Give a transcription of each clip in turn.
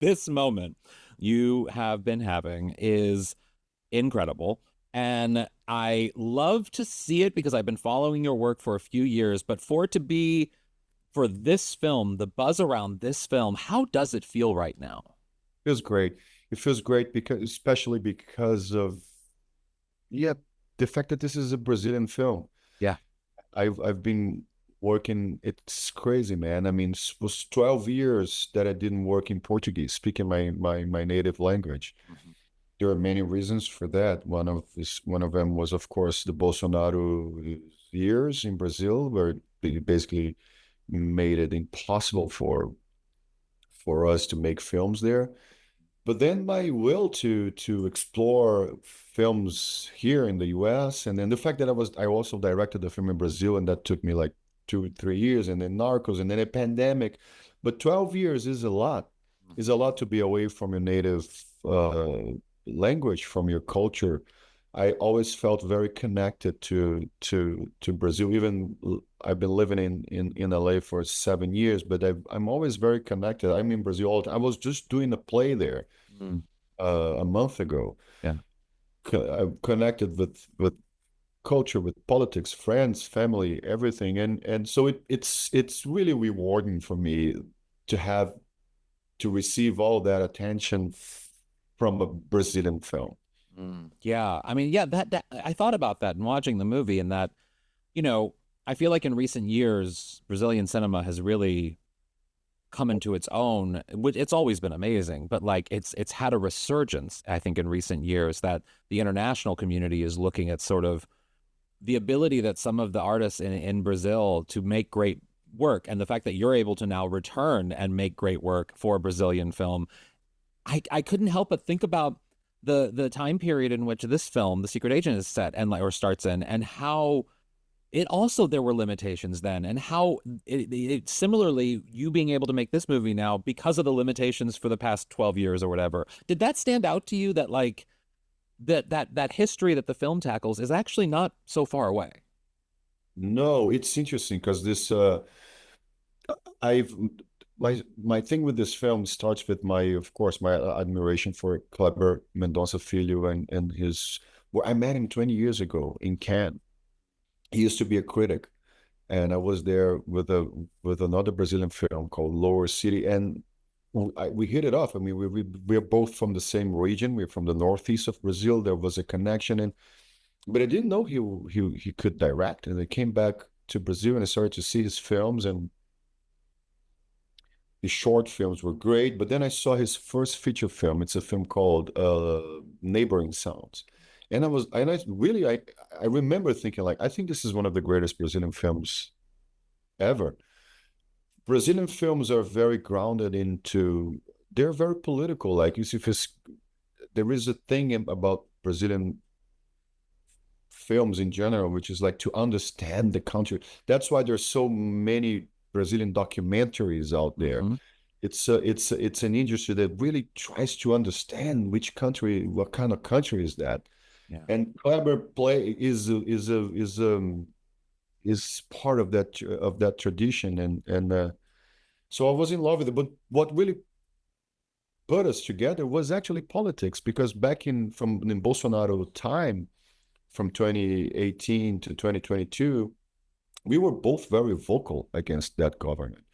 this moment you have been having is incredible. And I love to see it because I've been following your work for a few years, but for it to be for this film, the buzz around this film, how does it feel right now? Feels great. It feels great because, especially because of, yeah, the fact that this is a Brazilian film. Yeah. I've been working. It's crazy, man. I mean, it was 12 years that I didn't work in Portuguese, speaking my native language. Mhm. There are many reasons for that. One of them was, of course, the Bolsonaro years in Brazil, where they basically made it impossible for us to make films there. But then my will to explore films here in the US, and then the fact that I also directed a film in Brazil, and that took me like 2 or 3 years, and then Narcos, and then a pandemic. But 12 years is a lot to be away from your native language, from your culture. I always felt very connected to Brazil. Even I've been living in LA for 7 years, but I'm always very connected. I'm in Brazil all the time. I was just doing a play there Mm. a month ago. Yeah. I'm connected with culture, with politics, friends, family, everything, and so it's really rewarding for me to have to receive all that attention from a Brazilian film. Mm. Yeah. I mean, yeah, that I thought about that in watching the movie and that, you know, I feel like in recent years, Brazilian cinema has really come into its own. It's always been amazing, but like it's had a resurgence, I think, in recent years that the international community is looking at sort of the ability that some of the artists in Brazil to make great work and the fact that you're able to now return and make great work for Brazilian film. I couldn't help but think about the time period in which this film, The Secret Agent, is set and like or starts in, and how it also there were limitations then, and how similarly you being able to make this movie now because of the limitations for the past 12 years or whatever. Did that stand out to you that like that history that the film tackles is actually not so far away? No, it's interesting because this I've my thing with this film starts with my, of course, my admiration for Kleber Mendonça Filho and his. Well, I met him 20 years ago in Cannes. He used to be a critic, and I was there with another Brazilian film called Lower City, and we hit it off. I mean, we're both from the same region. We're from the northeast of Brazil. There was a connection, and but I didn't know he could direct. And I came back to Brazil and I started to see his films, and his short films were great. But then I saw his first feature film. It's a film called Neighboring Sounds. I remember thinking like, I think this is one of the greatest Brazilian films ever. Brazilian films are very grounded into, they're very political. Like you see, if there is a thing about Brazilian films in general, which is like to understand the country. That's why there's so many Brazilian documentaries out there. Mm-hmm. It's an industry that really tries to understand which country, what kind of country is that. Yeah. And Kleber play is part of that tradition, and so I was in love with it. But what really put us together was actually politics, because back in Bolsonaro time, from 2018 to 2022, we were both very vocal against that government.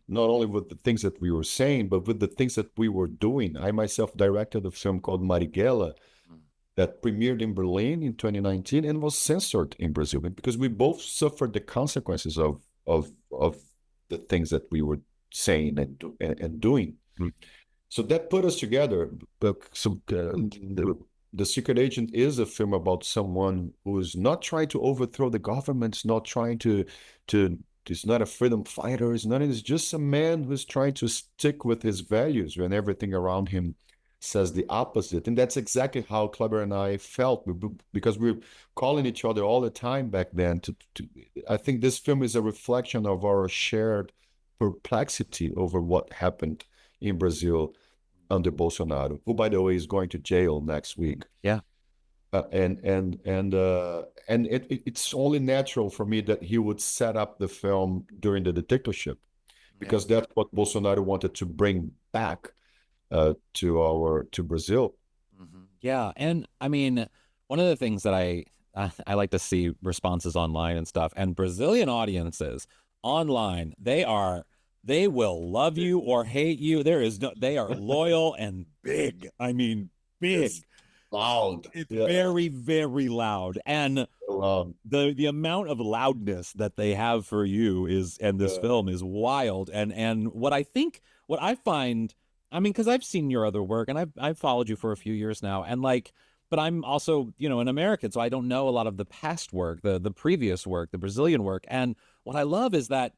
Not only with the things that we were saying, but with the things that we were doing. I myself directed a film called Marighella that premiered in Berlin in 2019 and was censored in Brazil because we both suffered the consequences of the things that we were saying and doing. Mm. So that put us together. But the Secret Agent is a film about someone who is not trying to overthrow the government, is not trying to he's not a freedom fighter, he's not, he's just a man who's trying to stick with his values when everything around him says the opposite. And that's exactly how Kleber and I felt, because we were calling each other all the time back then. I think this film is a reflection of our shared perplexity over what happened in Brazil under Bolsonaro, who, by the way, is going to jail next week. Yeah. It's only natural for me that he would set up the film during the dictatorship, Yeah. because that's what Bolsonaro wanted to bring back. to Brazil. Yeah, and I mean, one of the things that I like to see responses online and stuff, and Brazilian audiences online, they will love you or hate you. There is no, they are loyal and big. I mean, big. Yes, loud. It's Yeah, very, very loud. And loud. the amount of loudness that they have for you is and this Yeah, film is wild. And what I find, I mean, because I've seen your other work and I've followed you for a few years now, and like, but I'm also, an American, so I don't know a lot of the past work, the previous work, the Brazilian work. And what I love is that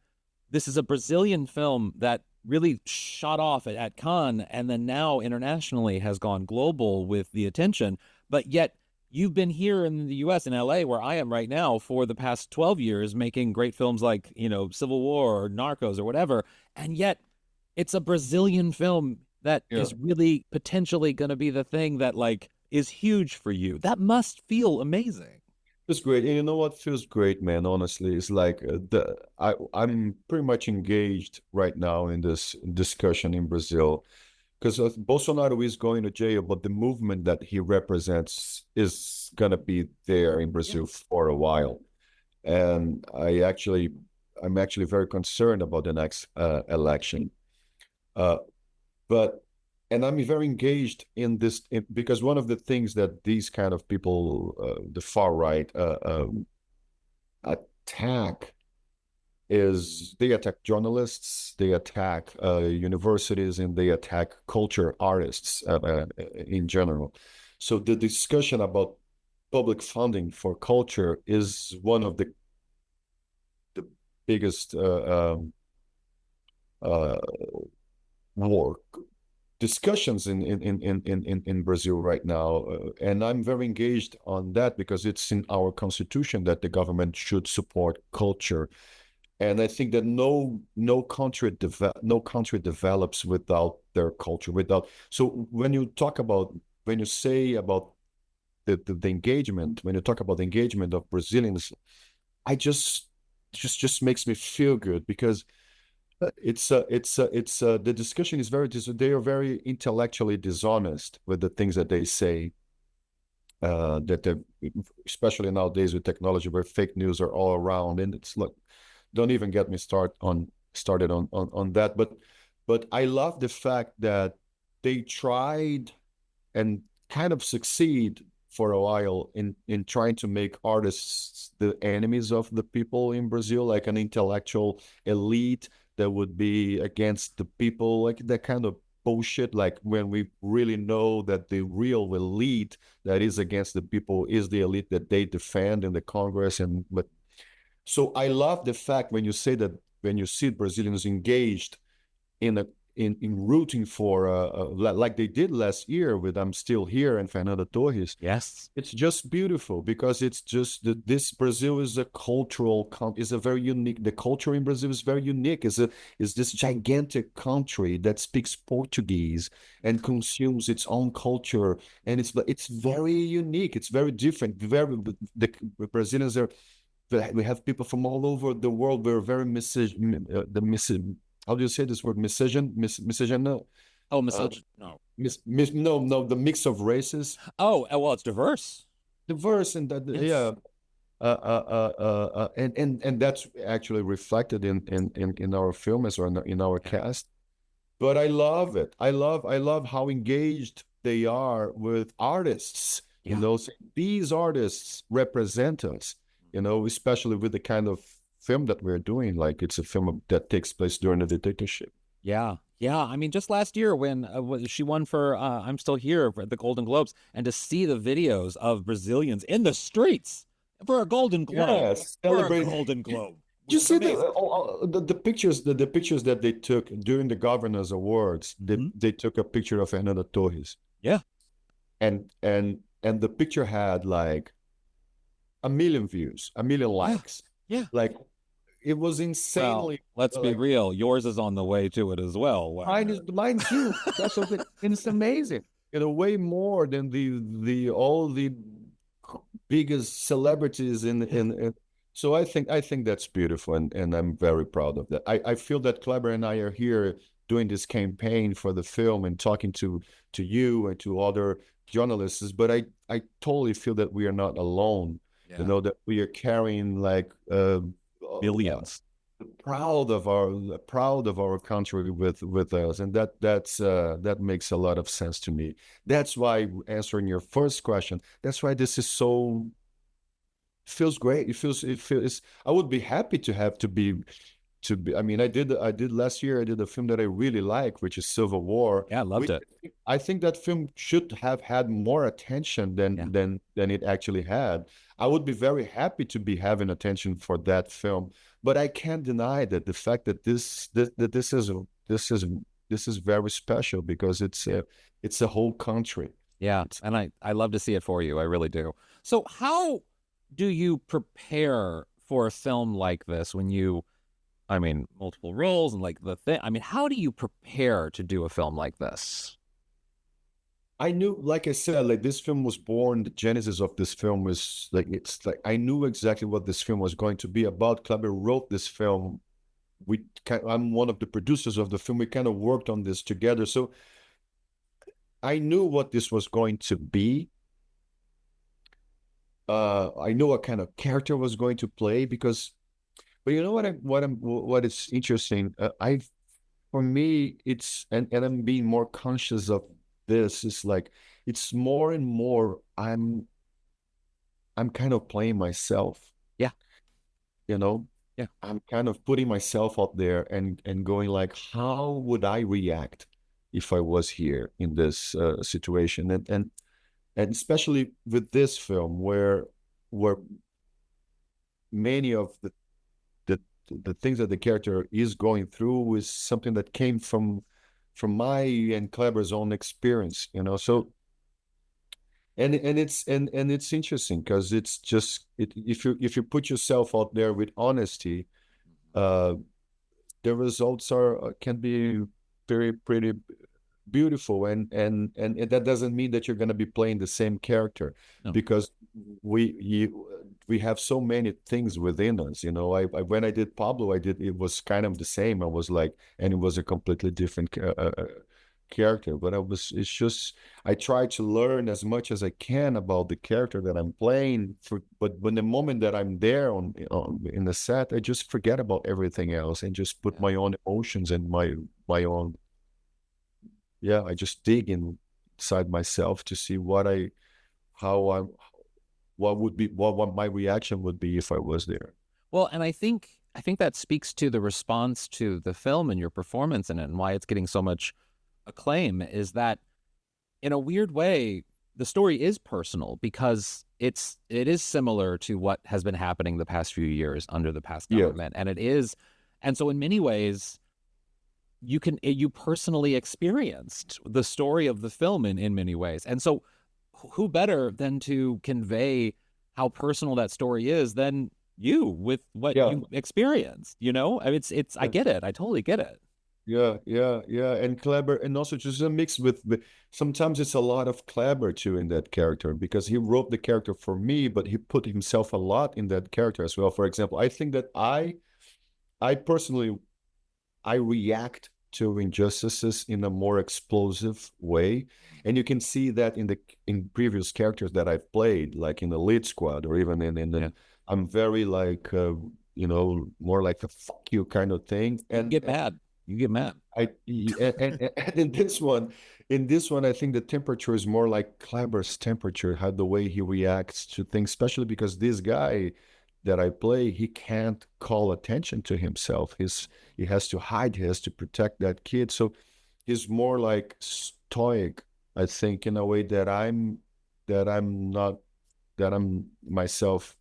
this is a Brazilian film that really shot off at Cannes and then now internationally has gone global with the attention. But yet you've been here in the US in LA where I am right now for the past 12 years making great films like, Civil War or Narcos or whatever. And yet it's a Brazilian film that yeah. is really potentially going to be the thing that like is huge for you. That must feel amazing. It's great. And you know what feels great, man, honestly, is like I'm pretty much engaged right now in this discussion in Brazil because Bolsonaro is going to jail, but the movement that he represents is gonna be there in Yeah. Brazil for a while. And I'm actually very concerned about the next election. Uh, but and I'm very engaged in this because one of the things that these kind of people, the far right, attack is they attack journalists, they attack universities, and they attack culture artists in general. So the discussion about public funding for culture is one of the biggest uh, war discussions in Brazil right now, and I'm very engaged on that because it's in our constitution that the government should support culture, and I think that no country develops without their culture. Without so when you say about the engagement, when you talk about the engagement of Brazilians, I just makes me feel good because the discussion is they are very intellectually dishonest with the things that they say. That they, especially nowadays with technology, where fake news are all around, and it's like, don't even get me started on that. But I love the fact that they tried and kind of succeed for a while in trying to make artists the enemies of the people in Brazil, like an intellectual elite that would be against the people, like that kind of bullshit. Like when we really know that the real elite that is against the people is the elite that they defend in the Congress. And but so I love the fact when you say that when you see Brazilians engaged in a in rooting for like they did last year with I'm Still Here and Fernando Torres. Yes. It's just beautiful because it's just this Brazil is a cultural is a very unique. The culture in Brazil is very unique. Is this gigantic country that speaks Portuguese and consumes its own culture, and it's very unique. It's very different. Very the Brazilians are we have people from all over the world. We're very how do you say this word? Miscegenation? Oh, Uh, no. no, the mix of races, Oh, well, it's diverse. diverse, and that, Yes. yeah. And that's actually reflected in our films or in our Yeah. cast. But I love it. I love how engaged they are with artists. Yeah. So these artists represent us. Especially with the kind of film that we're doing. Like it's a film that takes place during a dictatorship. Yeah. Yeah. I mean, just last year when she won for I'm Still Here for the Golden Globes, and to see the videos of Brazilians in the streets for a Golden Globe, Yes, for a celebrate. Golden You, Globe, you which is see amazing. the pictures, the pictures that they took during the Governors Awards. They Hmm. they took a picture of Fernando Torres, Yeah. and the picture had like a million views, a million Yeah. likes. Yeah. Like it was Well, insanely let's be like real. Yours is on the way to it as well, Wagner. mine too. That's something, and it's amazing. Way more than the all the biggest celebrities Yeah. so I think that's beautiful, and I'm very proud of that. I feel that Kleber and I are here doing this campaign for the film and talking to you and to other journalists, but I totally feel that we are not alone. You Yeah. know, that we are carrying like Millions. proud of our country with us, and that makes a lot of sense to me. That's why, answering your first question, that's why this is so feels great. It feels I would be happy to be. I mean, I did last year. I did a film that I really like, which is Civil War. Yeah, I loved Which it. I think that film should have had more attention Yeah. than it actually had. I would be very happy to be having attention for that film, but I can't deny that the fact that this is very special because it's a whole country. Yeah, It's and I love to see it for you. I really do. So how do you prepare for a film like this when you, I mean, multiple roles and like the thing? I mean, how do you prepare to do a film like this? I knew, like I said, like this film was born. The genesis of this film was like it's like I knew exactly what this film was going to be about. Kleber wrote this film. I'm one of the producers of the film. We kind of worked on this together, so I knew what this was going to be. I knew what kind of character was going to play because, but you know what is interesting. For me, it's and I'm being more conscious of this. Is like it's more and more. I'm kind of playing myself, Yeah, you know. yeah, I'm kind of putting myself out there and going like, how would I react if I was here in this situation? And especially with this film, where many of the the things that the character is going through is something that came from my and Kleber's own experience, you know. yeah, So and it's interesting because if you put yourself out there with honesty, uh, the results are can be very pretty beautiful, and that doesn't mean that you're going to be playing the same character no, because we have so many things within us, you know. I when I did Pablo, I did it was kind of the same. I was like, and it was a completely different character, but it's just I try to learn as much as I can about the character that I'm playing but when the moment that I'm there on in the set, I just forget about everything else and just put yeah. my own emotions and my own, yeah, I just dig inside myself to see how I, what my reaction would be if I was there. Well, and I think that speaks to the response to the film and your performance in it and why it's getting so much acclaim is that in a weird way, the story is personal because it is similar to what has been happening the past few years under the past Yeah, government. And it is, and so in many ways, you personally experienced the story of the film in many ways. And so who better than to convey how personal that story is than you with what yeah, you experienced, you know? I mean, it's I yeah, get it. I totally get it. yeah, and Kleber, and also just a mix with sometimes it's a lot of Kleber too in that character because he wrote the character for me, but he put himself a lot in that character as well. For example, I think that I personally I react to injustices in a more explosive way. And you can see that in previous characters that I've played, like in the lead squad or even in Yeah. the I'm very like more like a fuck you kind of thing. You get mad. You get mad. And in this one, I think the temperature is more like Kleber's temperature, how the way he reacts to things, especially because this guy that I play, he can't call attention to himself. He has to hide, he has to protect that kid. So he's more like stoic, I think, in a way that I'm not that I'm myself.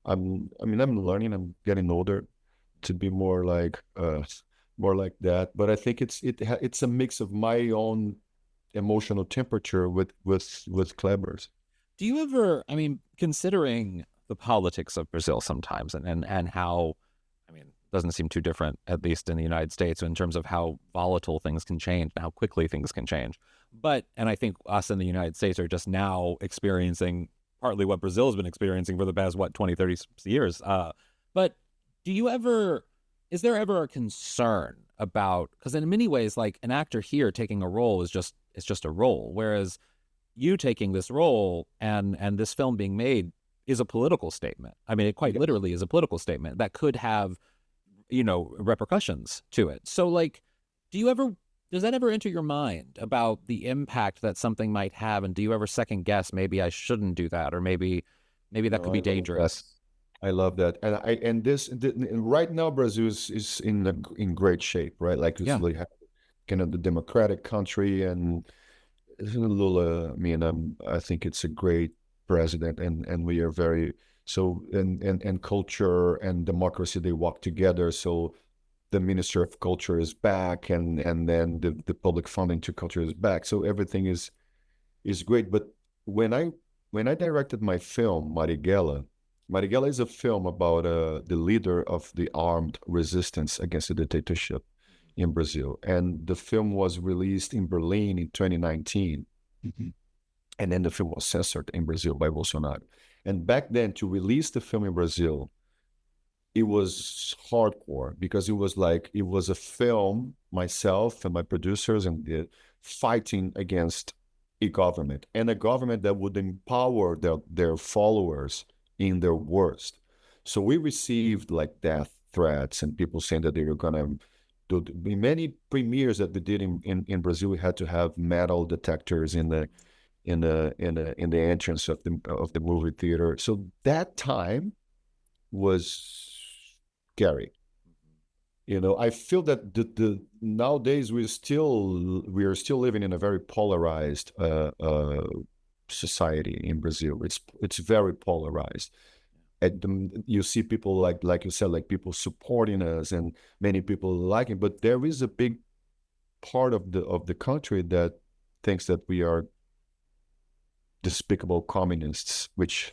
I'm learning, I'm getting older to be more like that. But I think it's a mix of my own emotional temperature with Kleber's. Do you ever, I mean, considering the politics of Brazil sometimes and how, I mean, it doesn't seem too different, at least in the United States, in terms of how volatile things can change and how quickly things can change. But, and I think us in the United States are just now experiencing partly what Brazil has been experiencing for the past, what, 20, 30 years. But do you ever, is there ever a concern about, because in many ways, like an actor here taking a role is just, it's just a role, whereas you taking this role and this film being made is a political statement. I mean, it quite Yes. literally is a political statement that could have, repercussions to it. So like, do you ever does that ever enter your mind about the impact that something might have, and do you ever second guess, maybe I shouldn't do that, or maybe that No, could I be love that. dangerous? I love that. And right now Brazil is in great shape, right? Like it's Yeah. really kind of the democratic country, and Lula, I mean, I think it's a great president, and we are very so, and culture and democracy, they walk together. So the Minister of Culture is back, and then the public funding to culture is back. So everything is great. But when I when I directed my film Marighella, Marighella is a film about the leader of the armed resistance against the dictatorship in Brazil, and the film was released in Berlin in 2019. Mhm. And then the film was censored in Brazil by Bolsonaro. And back then, to release the film in Brazil, it was hardcore because it was a film, myself and my producers and the fighting against a government, and a government that would empower their followers in their worst. So we received like death threats and people saying that they were gonna do, in many premieres that we did in Brazil, we had to have metal detectors in the entrance of the movie theater. So that time was scary. I feel that the nowadays we are still living in a very polarized society in Brazil. It's very polarized. You see people like you said, like people supporting us and many people liking, but there is a big part of the country that thinks that we are despicable communists, which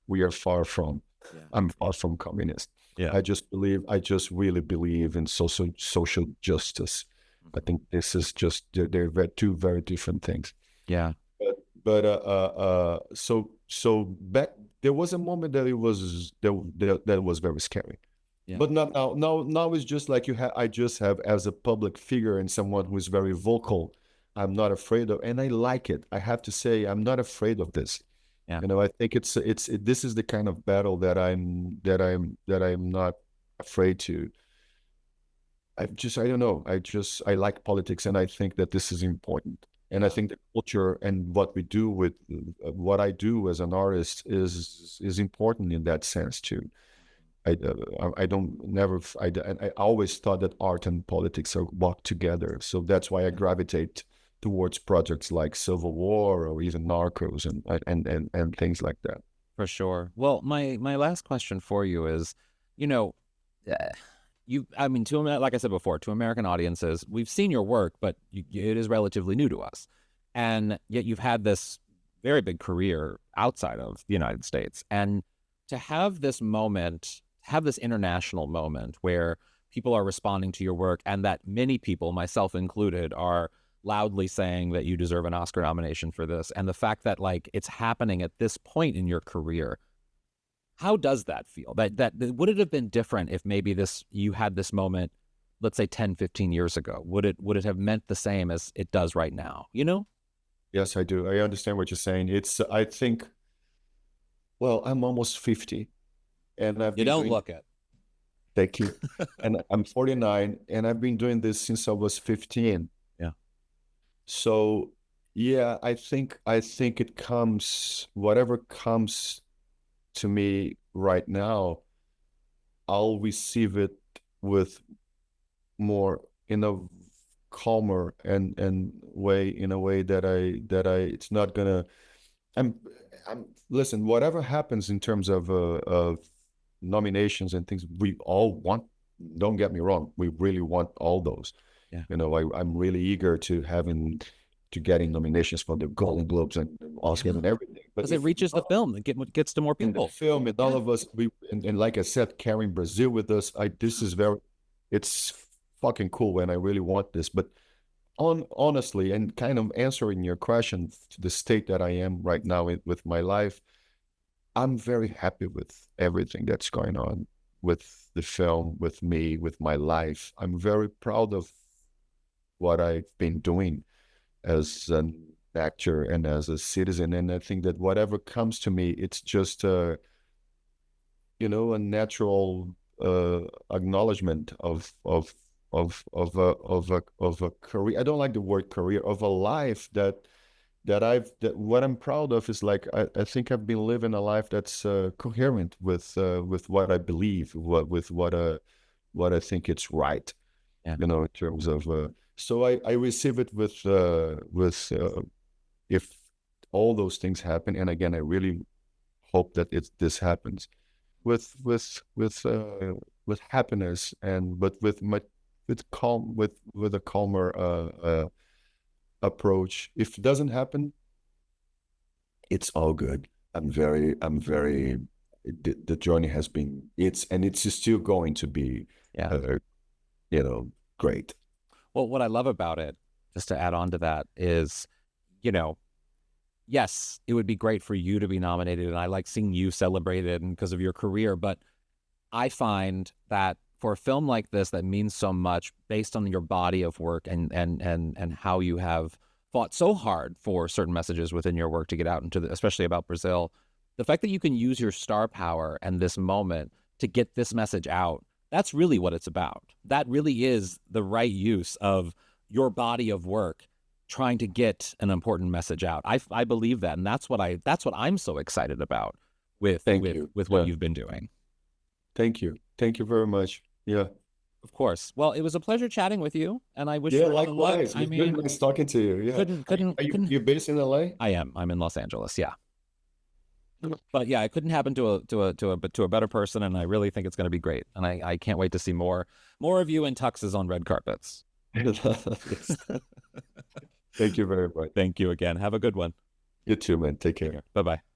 we are far from. Yeah. I'm far from communist. Yeah. I just really believe in social justice. I Mhm. think this is just they're two very different things. Yeah. So back there was a moment that that was very scary. Yeah. But not now. Now it's just like I just have as a public figure and someone who is very vocal. I'm not afraid of, and I like it. I have to say, I'm not afraid of this. Yeah. I think this is the kind of battle that I'm not afraid to. I don't know. I like politics, and I think that this is important. And I Yeah. think the culture and what we do with what I do as an artist is important in that sense too. I don't never I always thought that art and politics are walk together. So that's why I Yeah. gravitate towards projects like Civil War or even Narcos and things like that. For sure. Well, my last question for you is, you know, uh, I mean, like I said before, to American audiences, we've seen your work, but it is relatively new to us, and yet you've had this very big career outside of the United States, and to have this moment, have this international moment where people are responding to your work, and that many people, myself included, are loudly saying that you deserve an Oscar nomination for this, and the fact that like it's happening at this point in your career, how does that feel? That would it have been different if maybe this you had this moment, let's say 10, 15 years ago? Would it have meant the same as it does right now? Yes, I do. I understand what you're saying. I think, well, I'm almost 50 and I've You been don't doing, look it. thank you. And I'm 49 and I've been doing this since I was 15. Yeah. So yeah, I think whatever comes to me right now, I'll receive it with more in a calmer and way in a way that I it's not gonna I'm I'm listen, whatever happens in terms of nominations and things, we all want, don't get me wrong, we really want all those. Yeah. I'm really eager to getting nominations for the Golden Globes and Oscar Yeah. and everything. But Because it if reaches the film, gets to more in the people. film and all Yeah. of us and like I said, carrying Brazil with us, this is very, it's fucking cool and I really want this. But honestly, and kind of answering your question to the state that I am right now with my life, I'm very happy with everything that's going on with the film, with me, with my life. I'm very proud of what I've been doing as an actor and as a citizen. And I think that whatever comes to me, it's just a natural acknowledgement of a career. I don't like the word career, of a life that what I'm proud of is like I think I've been living a life that's coherent with what I believe, with what I think it's right, Yeah. in terms of so I receive it with if all those things happen, and again I really hope that this happens with happiness, and but with calm, with a calmer approach. If it doesn't happen, it's all good. I'm very the journey has been, it's still going to be Yeah. uh, you know great. Well, what I love about it, just to add on to that, is, you know, yes, it would be great for you to be nominated, and I like seeing you celebrated and because of your career, but I find that for a film like this that means so much based on your body of work and how you have fought so hard for certain messages within your work to get out into especially about Brazil, the fact that you can use your star power and this moment to get this message out, that's really what it's about. That really is the right use of your body of work trying to get an important message out. I believe that, and that's what I'm so excited about with Thank with you. with what Yeah. you've been doing. Thank you very much. Yeah. Of course. Well, it was a pleasure chatting with you, and I wish Yeah, you all the luck. likewise. It I was very mean, nice talking to you. Yeah. couldn't Are you, couldn't are you, couldn't you based in LA? I am. I'm in Los Angeles. Yeah. But yeah, it couldn't happen to a better person, and I really think it's going to be great. And I can't wait to see more of you in tuxes on red carpets. Yes. Thank you very much. Thank you again. Have a good one. You too, man. Take Take care. care. Bye-bye.